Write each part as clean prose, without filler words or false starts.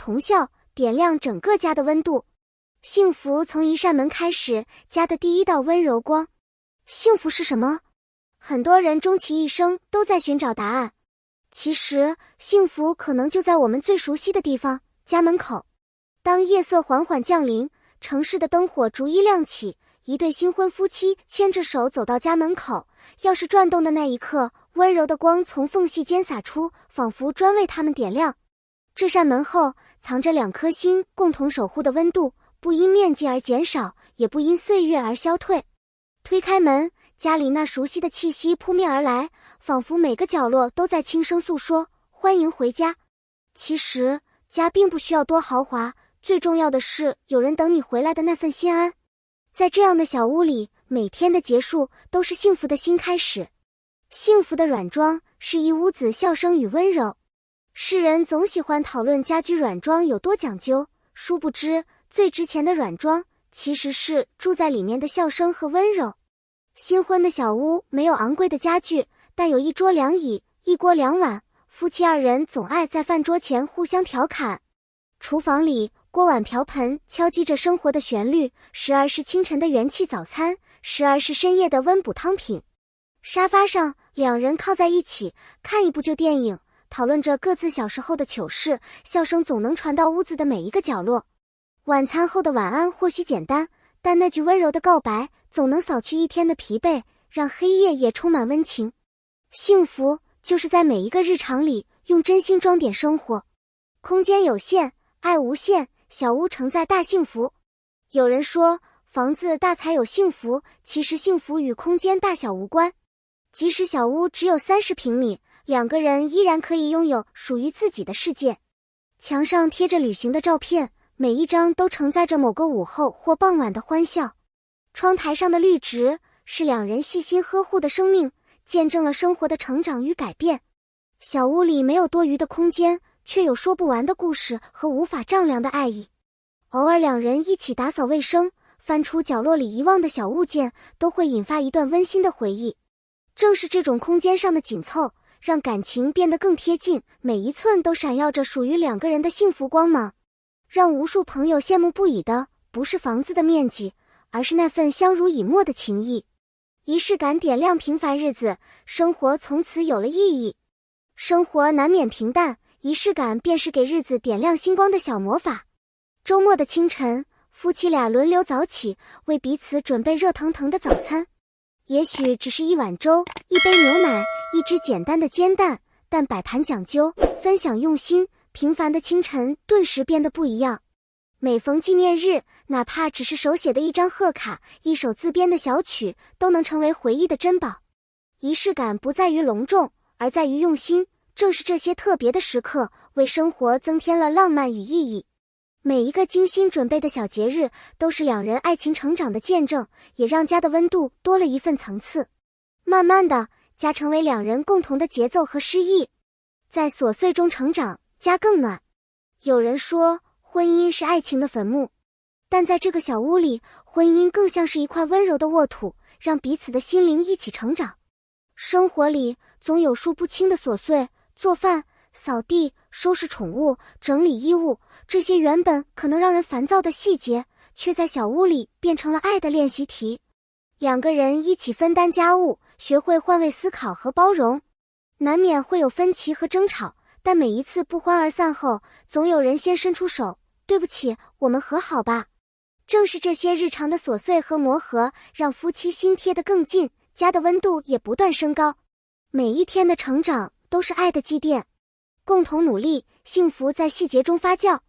同笑，点亮整个家的温度。幸福从一扇门开始，家的第一道温柔光。幸福是什么？很多人终其一生都在寻找答案。其实，幸福可能就在我们最熟悉的地方，家门口。当夜色缓缓降临，城市的灯火逐一亮起，一对新婚夫妻牵着手走到家门口，钥匙转动的那一刻，温柔的光从缝隙间洒出，仿佛专为他们点亮。这扇门后藏着2颗心共同守护的温度，不因面积而减少，也不因岁月而消退。推开门，家里那熟悉的气息扑面而来，仿佛每个角落都在轻声诉说，欢迎回家。其实，家并不需要多豪华，最重要的是有人等你回来的那份心安。在这样的小屋里，每天的结束都是幸福的新开始。幸福的软装是一屋子笑声与温柔。世人总喜欢讨论家居软装有多讲究，殊不知最值钱的软装其实是住在里面的笑声和温柔。新婚的小屋没有昂贵的家具，但有一桌2椅，一锅2碗，夫妻2人总爱在饭桌前互相调侃。厨房里，锅碗瓢盆敲击着生活的旋律，时而是清晨的元气早餐，时而是深夜的温补汤品。沙发上，2人靠在一起，看一部旧电影，讨论着各自小时候的糗事，笑声总能传到屋子的每一个角落。晚餐后的晚安或许简单，但那句温柔的告白总能扫去一天的疲惫，让黑夜也充满温情。幸福就是在每一个日常里用真心装点生活。空间有限，爱无限，小屋承载大幸福。有人说，房子大才有幸福，其实幸福与空间大小无关。即使小屋只有30平米，2个人依然可以拥有属于自己的世界。墙上贴着旅行的照片，每一张都承载着某个午后或傍晚的欢笑。窗台上的绿植是2人细心呵护的生命，见证了生活的成长与改变。小屋里没有多余的空间，却有说不完的故事和无法丈量的爱意。偶尔2人一起打扫卫生，翻出角落里遗忘的小物件，都会引发一段温馨的回忆。正是这种空间上的紧凑，让感情变得更贴近，每一寸都闪耀着属于2个人的幸福光芒。让无数朋友羡慕不已的，不是房子的面积，而是那份相濡以沫的情谊。仪式感点亮平凡日子，生活从此有了意义。生活难免平淡，仪式感便是给日子点亮星光的小魔法。周末的清晨，夫妻俩轮流早起，为彼此准备热腾腾的早餐。也许只是一碗粥，一杯牛奶，一只简单的煎蛋，但摆盘讲究，分享用心，平凡的清晨顿时变得不一样。每逢纪念日，哪怕只是手写的一张贺卡，一首自编的小曲，都能成为回忆的珍宝。仪式感不在于隆重，而在于用心，正是这些特别的时刻，为生活增添了浪漫与意义。每一个精心准备的小节日，都是2人爱情成长的见证，也让家的温度多了一份层次。慢慢的，家成为2人共同的节奏和诗意。在琐碎中成长，家更暖。有人说，婚姻是爱情的坟墓，但在这个小屋里，婚姻更像是一块温柔的沃土，让彼此的心灵一起成长。生活里总有数不清的琐碎，做饭、扫地、收拾宠物、整理衣物，这些原本可能让人烦躁的细节，却在小屋里变成了爱的练习题。2个人一起分担家务，学会换位思考和包容。难免会有分歧和争吵，但每一次不欢而散后，总有人先伸出手，对不起，我们和好吧。正是这些日常的琐碎和磨合，让夫妻心贴得更近，家的温度也不断升高。每一天的成长都是爱的积淀。共同努力，幸福在细节中发酵。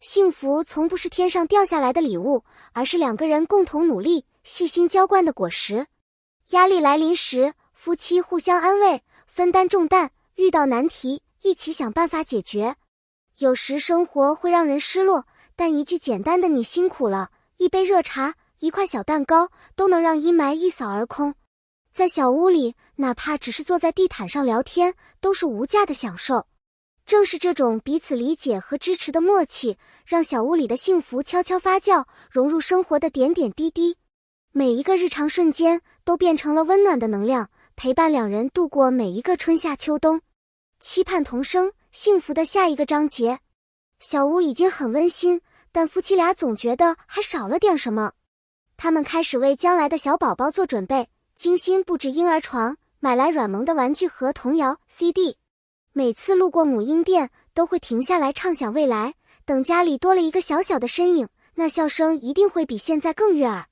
幸福从不是天上掉下来的礼物，而是2个人共同努力、细心浇灌的果实。压力来临时，夫妻互相安慰，分担重担；遇到难题，一起想办法解决。有时生活会让人失落，但一句简单的你辛苦了，一杯热茶，一块小蛋糕，都能让阴霾一扫而空。在小屋里，哪怕只是坐在地毯上聊天，都是无价的享受。正是这种彼此理解和支持的默契，让小屋里的幸福悄悄发酵，融入生活的点点滴滴。每一个日常瞬间都变成了温暖的能量，陪伴2人度过每一个春夏秋冬。期盼同生，幸福的下一个章节。小屋已经很温馨，但夫妻俩总觉得还少了点什么。他们开始为将来的小宝宝做准备，精心布置婴儿床，买来软萌的玩具和童谣 CD。每次路过母婴店，都会停下来畅想未来，等家里多了一个小小的身影，那笑声一定会比现在更悦耳。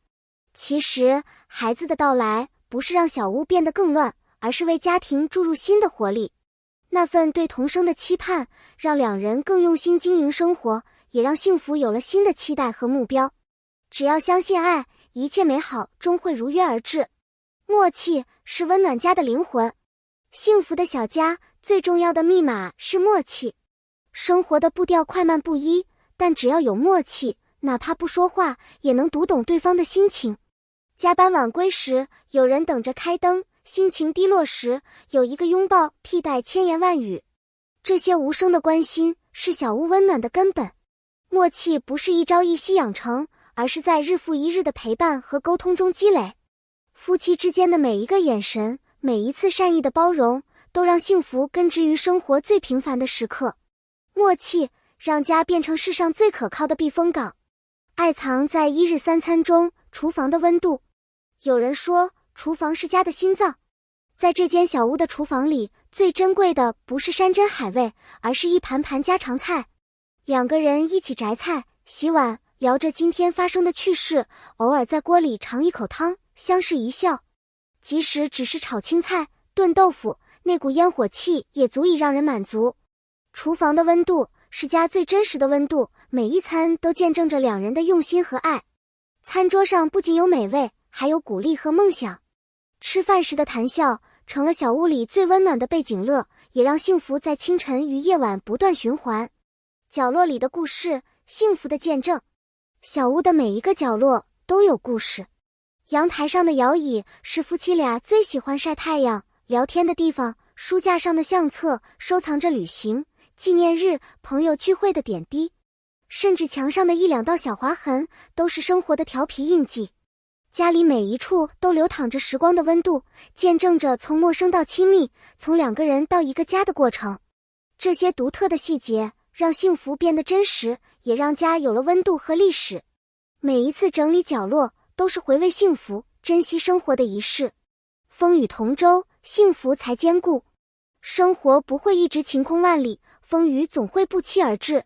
其实，孩子的到来不是让小屋变得更乱，而是为家庭注入新的活力。那份对童生的期盼，让两人更用心经营生活，也让幸福有了新的期待和目标。只要相信爱，一切美好终会如约而至。默契是温暖家的灵魂。幸福的小家最重要的密码是默契。生活的步调快慢不一，但只要有默契，哪怕不说话，也能读懂对方的心情。加班晚归时，有人等着开灯；心情低落时，有一个拥抱替代千言万语。这些无声的关心，是小屋温暖的根本。默契不是一朝一夕养成，而是在日复一日的陪伴和沟通中积累。夫妻之间的每一个眼神，每一次善意的包容，都让幸福根植于生活最平凡的时刻。默契让家变成世上最可靠的避风港。爱藏在一日三餐中，厨房的温度。有人说，厨房是家的心脏。在这间小屋的厨房里，最珍贵的不是山珍海味，而是一盘盘家常菜。两个人一起摘菜、洗碗，聊着今天发生的趣事，偶尔在锅里尝一口汤，相视一笑。即使只是炒青菜、炖豆腐，那股烟火气也足以让人满足。厨房的温度是家最真实的温度，每一餐都见证着两人的用心和爱。餐桌上不仅有美味，还有鼓励和梦想。吃饭时的谈笑成了小屋里最温暖的背景乐，也让幸福在清晨与夜晚不断循环。角落里的故事，幸福的见证。小屋的每一个角落都有故事。阳台上的摇椅是夫妻俩最喜欢晒太阳、聊天的地方，书架上的相册收藏着旅行、纪念日、朋友聚会的点滴，甚至墙上的一两道小划痕都是生活的调皮印记。家里每一处都流淌着时光的温度，见证着从陌生到亲密，从两个人到一个家的过程。这些独特的细节让幸福变得真实，也让家有了温度和历史。每一次整理角落都是回味幸福、珍惜生活的仪式。风雨同舟，幸福才坚固。生活不会一直晴空万里，风雨总会不期而至。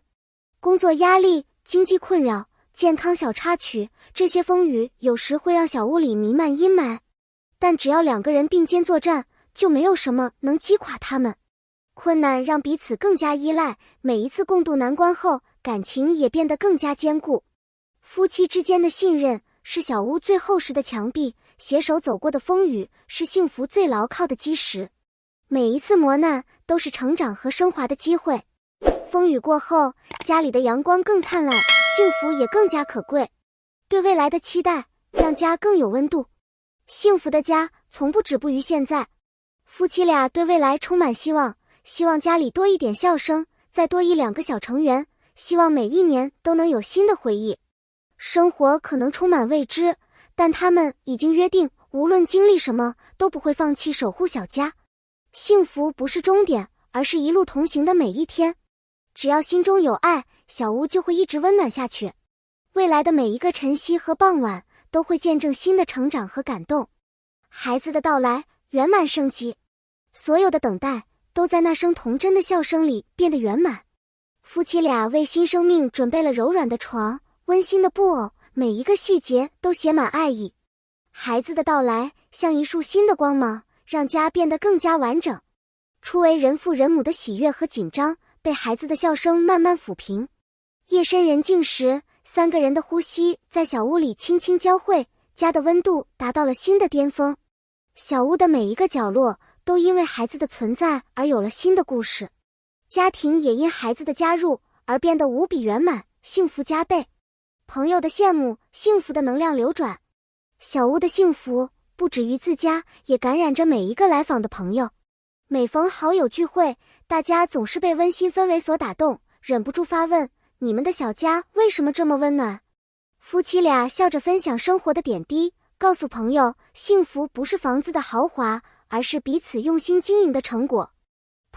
工作压力、经济困扰、健康小插曲，这些风雨有时会让小屋里弥漫阴霾，但只要两个人并肩作战，就没有什么能击垮他们。困难让彼此更加依赖，每一次共度难关后，感情也变得更加坚固。夫妻之间的信任是小屋最厚实的墙壁，携手走过的风雨是幸福最牢靠的基石。每一次磨难都是成长和升华的机会。风雨过后，家里的阳光更灿烂，幸福也更加可贵。对未来的期待让家更有温度。幸福的家从不止步于现在。夫妻俩对未来充满希望，希望家里多一点笑声，再多一两个小成员，希望每一年都能有新的回忆。生活可能充满未知，但他们已经约定，无论经历什么，都不会放弃守护小家。幸福不是终点，而是一路同行的每一天。只要心中有爱，小屋就会一直温暖下去。未来的每一个晨曦和傍晚，都会见证新的成长和感动。孩子的到来，圆满升级。所有的等待，都在那声童真的笑声里变得圆满。夫妻俩为新生命准备了柔软的床、温馨的布偶，每一个细节都写满爱意。孩子的到来像一束新的光芒，让家变得更加完整。初为人父人母的喜悦和紧张，被孩子的笑声慢慢抚平。夜深人静时，三个人的呼吸在小屋里轻轻交汇，家的温度达到了新的巅峰。小屋的每一个角落都因为孩子的存在而有了新的故事。家庭也因孩子的加入而变得无比圆满，幸福加倍。朋友的羡慕，幸福的能量流转。小屋的幸福不止于自家，也感染着每一个来访的朋友。每逢好友聚会，大家总是被温馨氛围所打动，忍不住发问：你们的小家为什么这么温暖？夫妻俩笑着分享生活的点滴，告诉朋友，幸福不是房子的豪华，而是彼此用心经营的成果。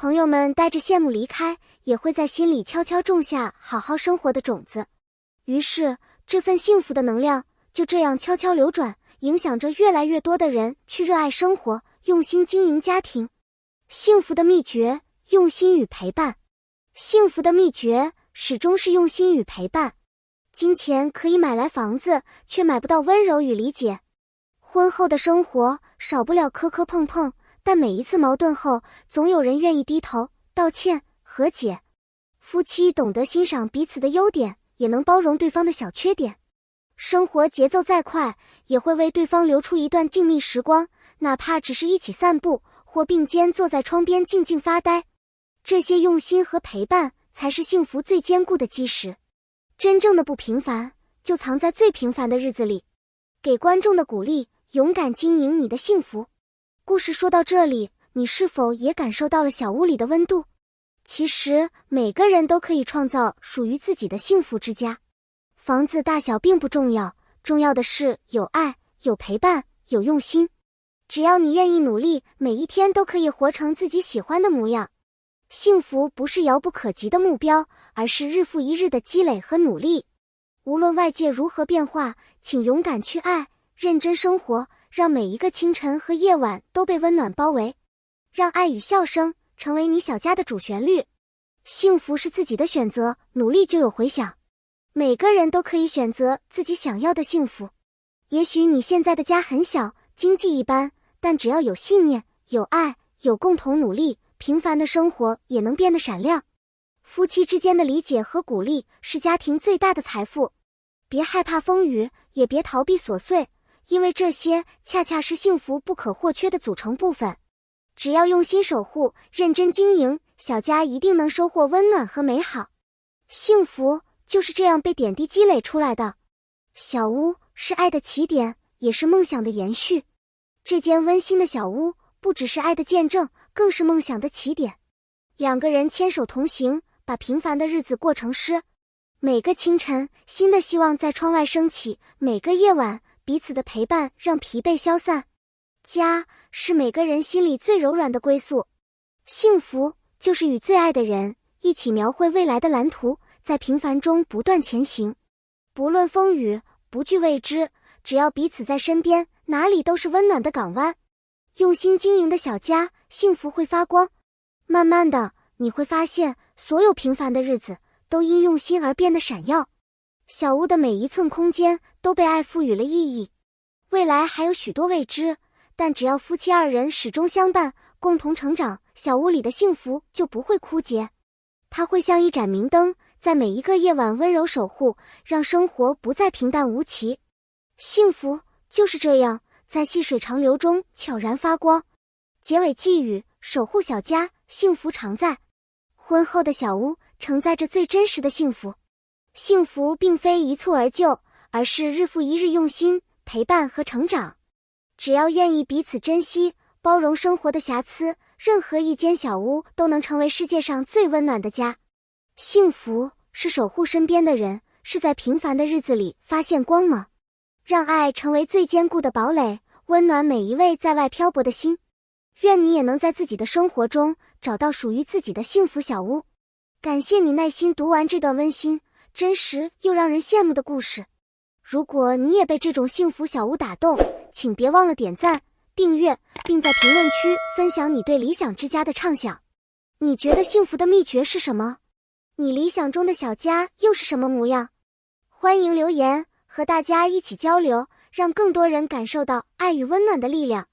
朋友们带着羡慕离开，也会在心里悄悄种下好好生活的种子。于是，这份幸福的能量就这样悄悄流转，影响着越来越多的人去热爱生活，用心经营家庭。幸福的秘诀，用心与陪伴。幸福的秘诀始终是用心与陪伴。金钱可以买来房子，却买不到温柔与理解。婚后的生活少不了磕磕碰碰，但每一次矛盾后，总有人愿意低头道歉和解。夫妻懂得欣赏彼此的优点，也能包容对方的小缺点。生活节奏再快，也会为对方留出一段静谧时光，哪怕只是一起散步，或并肩坐在窗边静静发呆。这些用心和陪伴，才是幸福最坚固的基石。真正的不平凡，就藏在最平凡的日子里。给观众的鼓励，勇敢经营你的幸福。故事说到这里，你是否也感受到了小屋里的温度？其实，每个人都可以创造属于自己的幸福之家。房子大小并不重要，重要的是有爱、有陪伴、有用心。只要你愿意努力，每一天都可以活成自己喜欢的模样。幸福不是遥不可及的目标，而是日复一日的积累和努力。无论外界如何变化，请勇敢去爱，认真生活，让每一个清晨和夜晚都被温暖包围。让爱与笑声成为你小家的主旋律。幸福是自己的选择，努力就有回响。每个人都可以选择自己想要的幸福。也许你现在的家很小，经济一般，但只要有信念、有爱、有共同努力，平凡的生活也能变得闪亮。夫妻之间的理解和鼓励是家庭最大的财富。别害怕风雨，也别逃避琐碎，因为这些恰恰是幸福不可或缺的组成部分。只要用心守护，认真经营，小家一定能收获温暖和美好。幸福就是这样被点滴积累出来的。小屋是爱的起点，也是梦想的延续。这间温馨的小屋不只是爱的见证，更是梦想的起点。两个人牵手同行，把平凡的日子过成诗。每个清晨，新的希望在窗外升起；每个夜晚，彼此的陪伴让疲惫消散。家是每个人心里最柔软的归宿。幸福就是与最爱的人一起描绘未来的蓝图，在平凡中不断前行。不论风雨，不惧未知，只要彼此在身边，哪里都是温暖的港湾。用心经营的小家，幸福会发光。慢慢的，你会发现，所有平凡的日子都因用心而变得闪耀。小屋的每一寸空间都被爱赋予了意义。未来还有许多未知，但只要夫妻二人始终相伴，共同成长，小屋里的幸福就不会枯竭。它会像一盏明灯，在每一个夜晚温柔守护，让生活不再平淡无奇。幸福就是这样，在细水长流中悄然发光。结尾寄语：守护小家，幸福常在。婚后的小屋承载着最真实的幸福。幸福并非一蹴而就，而是日复一日用心陪伴和成长。只要愿意彼此珍惜，包容生活的瑕疵，任何一间小屋都能成为世界上最温暖的家。幸福是守护身边的人，是在平凡的日子里发现光芒。让爱成为最坚固的堡垒，温暖每一位在外漂泊的心。愿你也能在自己的生活中找到属于自己的幸福小屋。感谢你耐心读完这段温馨、真实又让人羡慕的故事。如果你也被这种幸福小屋打动，请别忘了点赞、订阅，并在评论区分享你对理想之家的畅想。你觉得幸福的秘诀是什么？你理想中的小家又是什么模样？欢迎留言，和大家一起交流，让更多人感受到爱与温暖的力量。